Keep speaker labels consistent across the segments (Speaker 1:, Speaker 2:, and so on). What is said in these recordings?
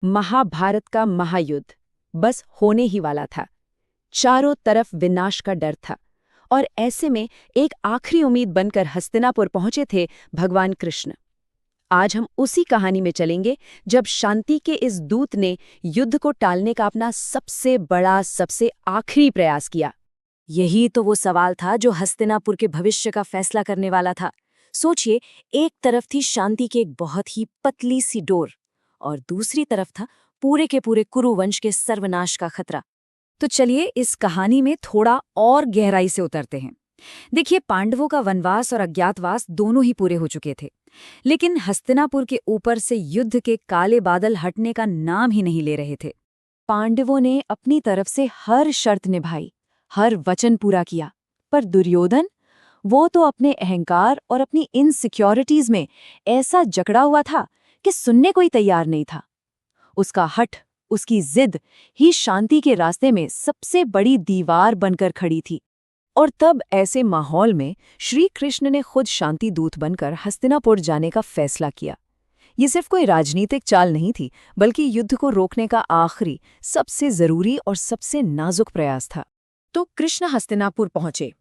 Speaker 1: महाभारत का महायुद्ध बस होने ही वाला था। चारों तरफ विनाश का डर था और ऐसे में एक आखिरी उम्मीद बनकर हस्तिनापुर पहुंचे थे भगवान कृष्ण। आज हम उसी कहानी में चलेंगे जब शांति के इस दूत ने युद्ध को टालने का अपना सबसे बड़ा, सबसे आखिरी प्रयास किया।
Speaker 2: यही तो वो सवाल था जो हस्तिनापुर के भविष्य का फैसला करने वाला था। सोचिए, एक तरफ थी शांति की एक बहुत ही पतली सी डोर और दूसरी तरफ था पूरे के पूरे कुरु वंश के सर्वनाश का खतरा। तो चलिए इस कहानी में थोड़ा और गहराई से उतरते हैं। देखिए, पांडवों का वनवास और अज्ञातवास दोनों ही पूरे हो चुके थे, लेकिन हस्तिनापुर के ऊपर से युद्ध के काले बादल हटने का नाम ही नहीं ले रहे थे। पांडवों ने अपनी तरफ से हर शर्त निभाई, हर वचन पूरा किया, पर दुर्योधन, वो तो अपने अहंकार और अपनी इनसिक्योरिटीज में ऐसा जकड़ा हुआ था कि सुनने कोई तैयार नहीं था। उसका हठ, उसकी जिद ही शांति के रास्ते में सबसे बड़ी दीवार बनकर खड़ी थी।
Speaker 1: और तब ऐसे माहौल में श्री कृष्ण ने खुद शांति दूत बनकर हस्तिनापुर जाने का फैसला किया। ये सिर्फ कोई राजनीतिक चाल नहीं थी, बल्कि युद्ध को रोकने का आखिरी, सबसे जरूरी और सबसे नाजुक प्रयास था। तो कृष्ण हस्तिनापुर पहुंचे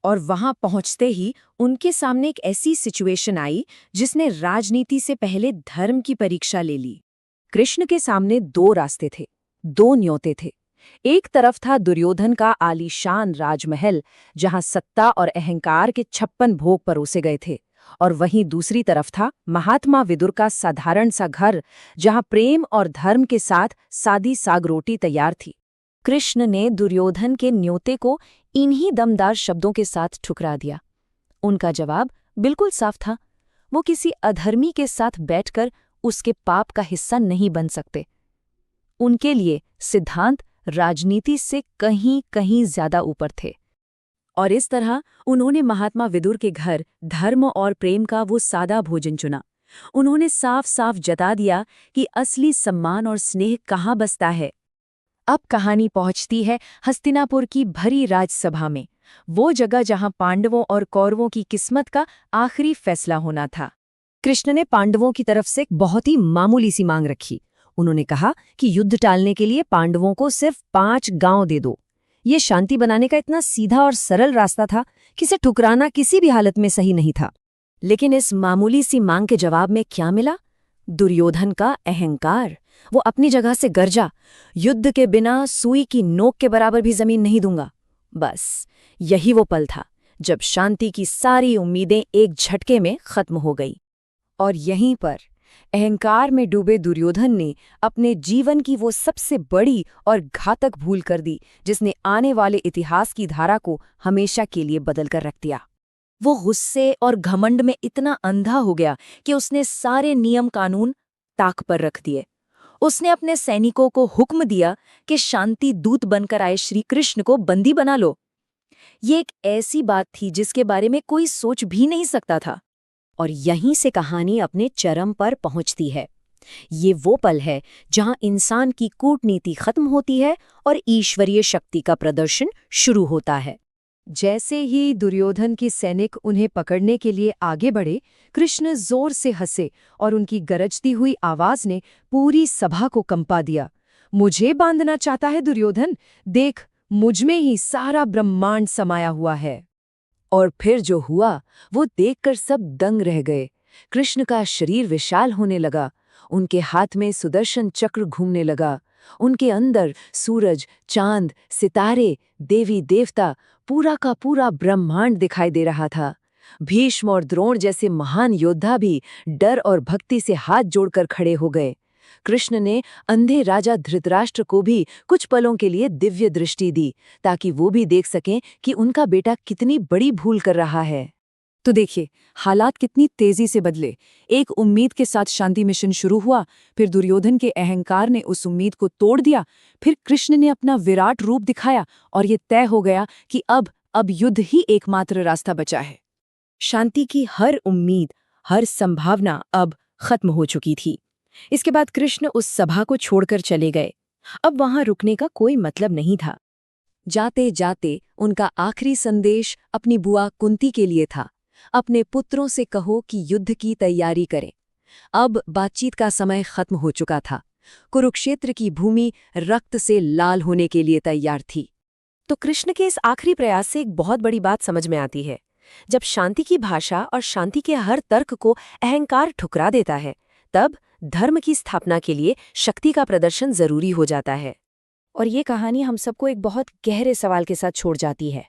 Speaker 1: और वहां पहुंचते ही उनके सामने एक ऐसी सिचुएशन आई जिसने राजनीति से पहले धर्म की परीक्षा ले ली। कृष्ण के सामने दो रास्ते थे, दो न्योते थे। एक तरफ था दुर्योधन का आलीशान राजमहल, जहां सत्ता और अहंकार के 56 भोग परोसे गए थे, और वहीं दूसरी तरफ था महात्मा विदुर का साधारण सा घर, जहां प्रेम और धर्म के साथ सादी साग रोटी तैयार थी। कृष्ण ने दुर्योधन के न्योते को इन्हीं दमदार शब्दों के साथ ठुकरा दिया। उनका जवाब बिल्कुल साफ था, वो किसी अधर्मी के साथ बैठकर उसके पाप का हिस्सा नहीं बन सकते। उनके लिए सिद्धांत राजनीति से कहीं कहीं ज्यादा ऊपर थे। और इस तरह उन्होंने महात्मा विदुर के घर धर्म और प्रेम का वो सादा भोजन चुना। उन्होंने साफ साफ जता दिया कि असली सम्मान और स्नेह कहाँ बसता है। अब कहानी पहुंचती है हस्तिनापुर की भरी राजसभा में, वो जगह जहां पांडवों और कौरवों की किस्मत का आखिरी फैसला होना था। कृष्ण ने पांडवों की तरफ से बहुत ही मामूली सी मांग रखी। उन्होंने कहा कि युद्ध टालने के लिए पांडवों को सिर्फ 5 गांव दे दो। ये शांति बनाने का इतना सीधा और सरल रास्ता था कि इसे ठुकराना किसी भी हालत में सही नहीं था। लेकिन इस मामूली सी मांग के जवाब में क्या मिला? दुर्योधन का अहंकार। वो अपनी जगह से गरजा, युद्ध के बिना सुई की नोक के बराबर भी जमीन नहीं दूंगा। बस यही वो पल था जब शांति की सारी उम्मीदें एक झटके में खत्म हो गई। और यहीं पर अहंकार में डूबे दुर्योधन ने अपने जीवन की वो सबसे बड़ी और घातक भूल कर दी, जिसने आने वाले इतिहास की धारा को हमेशा के लिए बदल कर रख दिया। वो गुस्से और घमंड में इतना अंधा हो गया कि उसने सारे नियम कानून ताक पर रख दिए। उसने अपने सैनिकों को हुक्म दिया कि शांति दूत बनकर आए श्री कृष्ण को बंदी बना लो। ये एक ऐसी बात थी जिसके बारे में कोई सोच भी नहीं सकता था। और यहीं से कहानी अपने चरम पर पहुंचती है। ये वो पल है जहां इंसान की कूटनीति खत्म होती है और ईश्वरीय शक्ति का प्रदर्शन शुरू होता है। जैसे ही दुर्योधन के सैनिक उन्हें पकड़ने के लिए आगे बढ़े, कृष्ण जोर से हंसे और उनकी गरजती हुई आवाज ने पूरी सभा को कंपा दिया। मुझे बांधना चाहता है दुर्योधन? देख, मुझ में ही सारा ब्रह्मांड समाया हुआ है। और फिर जो हुआ वो देखकर सब दंग रह गए। कृष्ण का शरीर विशाल होने लगा, उनके हाथ में सुदर्शन चक्र घूमने लगा, उनके अंदर सूरज, चांद, सितारे, देवी देवता, पूरा का पूरा ब्रह्मांड दिखाई दे रहा था। भीष्म और द्रोण जैसे महान योद्धा भी डर और भक्ति से हाथ जोड़कर खड़े हो गए। कृष्ण ने अंधे राजा धृतराष्ट्र को भी कुछ पलों के लिए दिव्य दृष्टि दी, ताकि वो भी देख सकें कि उनका बेटा कितनी बड़ी भूल कर रहा है। तो देखिए, हालात कितनी तेजी से बदले। एक उम्मीद के साथ शांति मिशन शुरू हुआ, फिर दुर्योधन के अहंकार ने उस उम्मीद को तोड़ दिया, फिर कृष्ण ने अपना विराट रूप दिखाया और ये तय हो गया कि अब युद्ध ही एकमात्र रास्ता बचा है। शांति की हर उम्मीद, हर संभावना अब खत्म हो चुकी थी। इसके बाद कृष्ण उस सभा को छोड़कर चले गए। अब वहां रुकने का कोई मतलब नहीं था। जाते जाते उनका आखिरी संदेश अपनी बुआ कुंती के लिए था, अपने पुत्रों से कहो कि युद्ध की तैयारी करें। अब बातचीत का समय खत्म हो चुका था। कुरुक्षेत्र की भूमि रक्त से लाल होने के लिए तैयार थी।
Speaker 2: तो कृष्ण के इस आखिरी प्रयास से एक बहुत बड़ी बात समझ में आती है। जब शांति की भाषा और शांति के हर तर्क को अहंकार ठुकरा देता है, तब धर्म की स्थापना के लिए शक्ति का प्रदर्शन जरूरी हो जाता है। और ये कहानी हम सबको एक बहुत गहरे सवाल के साथ छोड़ जाती है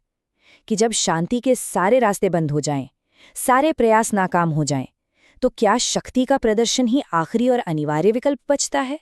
Speaker 2: कि जब शांति के सारे रास्ते बंद हो जाएं, सारे प्रयास नाकाम हो जाएं, तो क्या शक्ति का प्रदर्शन ही आखिरी और अनिवार्य विकल्प बचता है?